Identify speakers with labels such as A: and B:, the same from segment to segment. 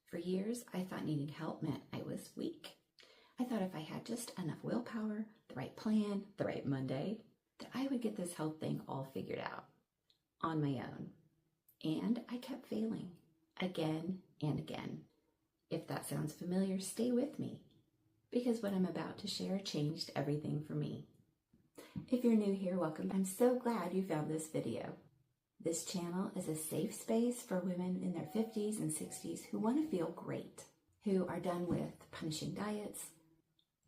A: For years, I thought needing help meant I was weak. I thought if I had just enough willpower, the right plan, the right Monday, that I would get this health thing all figured out on my own. And I kept failing again and again. If that sounds familiar, stay with me, because what I'm about to share changed everything for me. If you're new here, welcome. I'm so glad you found this video. This channel is a safe space for women in their 50s and 60s who want to feel great, who are done with punishing diets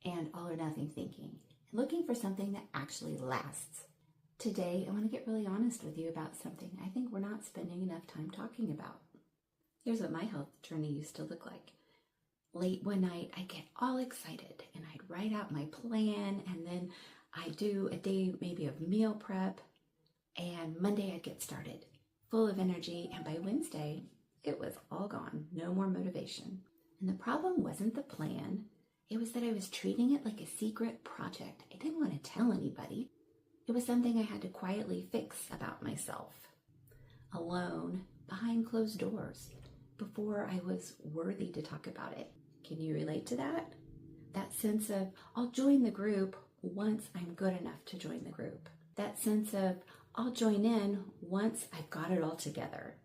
A: and all or nothing thinking, and looking for something that actually lasts. Today, I want to get really honest with you about something I think we're not spending enough time talking about. Here's what my health journey used to look like. Late one night, I'd get all excited and I'd write out my plan, and then I'd do a day maybe of meal prep, and Monday I'd get started, full of energy, and by Wednesday, it was all gone, no more motivation. And the problem wasn't the plan, it was that I was treating it like a secret project. I didn't want to tell anybody. It was something I had to quietly fix about myself, alone, behind closed doors, before I was worthy to talk about it. Can you relate to that? That sense of, I'll join the group once I'm good enough to join the group. That sense of, I'll join in once I've got it all together.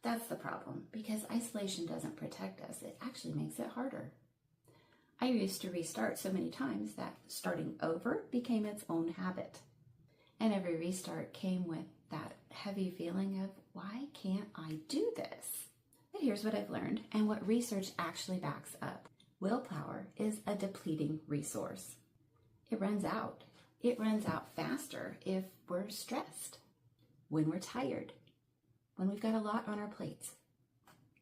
A: That's the problem, because isolation doesn't protect us. It actually makes it harder. I used to restart so many times that starting over became its own habit. And every restart came with that heavy feeling of, why can't I do this? But here's what I've learned and what research actually backs up. Willpower is a depleting resource. It runs out. It runs out faster if we're stressed, when we're tired, when we've got a lot on our plates,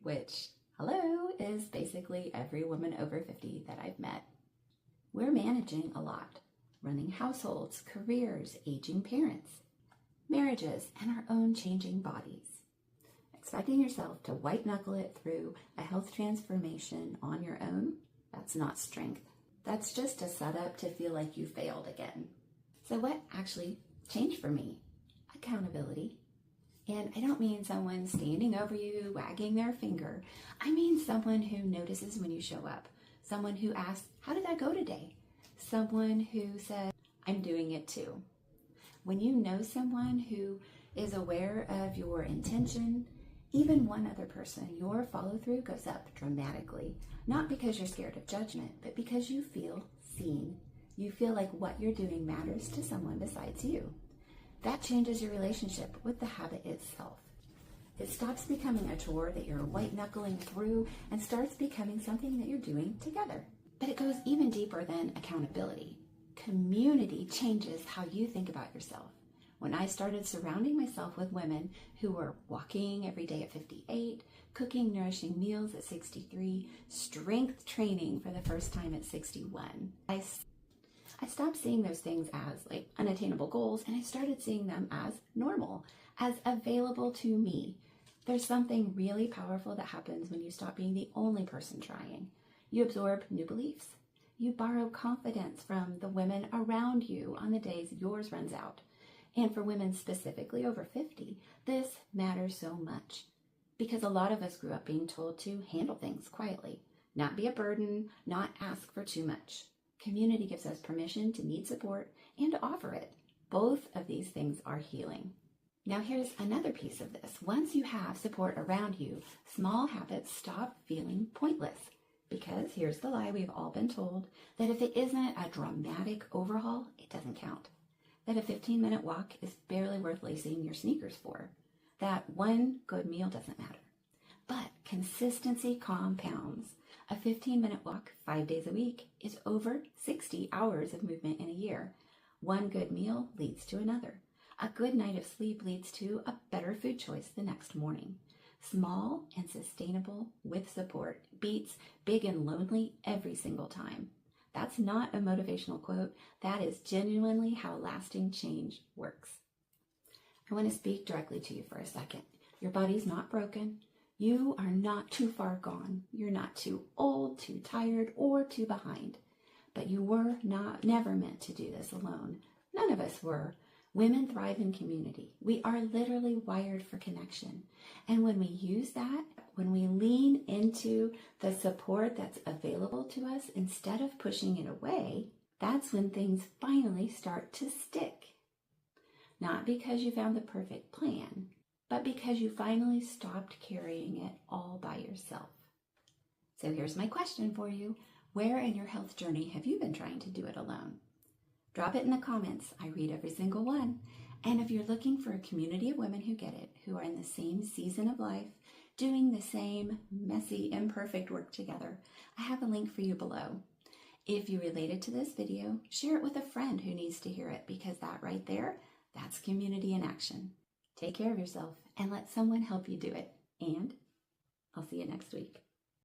A: which, hello, is basically every woman over 50 that I've met. We're managing a lot, running households, careers, aging parents, marriages, and our own changing bodies. Expecting yourself to white-knuckle it through a health transformation on your own, that's not strength. That's just a setup to feel like you failed again. So what actually changed for me? Accountability. And I don't mean someone standing over you, wagging their finger. I mean someone who notices when you show up. Someone who asks, how did that go today? Someone who says, I'm doing it too. When you know someone who is aware of your intention, even one other person, your follow-through goes up dramatically. Not because you're scared of judgment, but because you feel seen. You feel like what you're doing matters to someone besides you. That changes your relationship with the habit itself. It stops becoming a chore that you're white-knuckling through and starts becoming something that you're doing together. But it goes even deeper than accountability. Community changes how you think about yourself. When I started surrounding myself with women who were walking every day at 58, cooking nourishing meals at 63, strength training for the first time at 61, I stopped seeing those things as like unattainable goals, and I started seeing them as normal, as available to me. There's something really powerful that happens when you stop being the only person trying. You absorb new beliefs. You borrow confidence from the women around you on the days yours runs out. And for women specifically over 50, this matters so much because a lot of us grew up being told to handle things quietly, not be a burden, not ask for too much. Community gives us permission to need support and to offer it. Both of these things are healing. Now here's another piece of this. Once you have support around you, small habits stop feeling pointless. Because here's the lie we've all been told, that if it isn't a dramatic overhaul, it doesn't count. That a 15-minute walk is barely worth lacing your sneakers for. That one good meal doesn't matter. But consistency compounds. A 15-minute walk 5 days a week is over 60 hours of movement in a year. One good meal leads to another. A good night of sleep leads to a better food choice the next morning. Small and sustainable with support beats big and lonely every single time. That's not a motivational quote. That is genuinely how lasting change works. I want to speak directly to you for a second. Your body's not broken. You are not too far gone. You're not too old, too tired, or too behind. But you were never meant to do this alone. None of us were. Women thrive in community. We are literally wired for connection. And when we use that, when we lean into the support that's available to us instead of pushing it away, that's when things finally start to stick. Not because you found the perfect plan, but because you finally stopped carrying it all by yourself. So here's my question for you. Where in your health journey have you been trying to do it alone? Drop it in the comments. I read every single one. And if you're looking for a community of women who get it, who are in the same season of life, doing the same messy, imperfect work together, I have a link for you below. If you related to this video, share it with a friend who needs to hear it, because that right there, that's community in action. Take care of yourself and let someone help you do it. And I'll see you next week.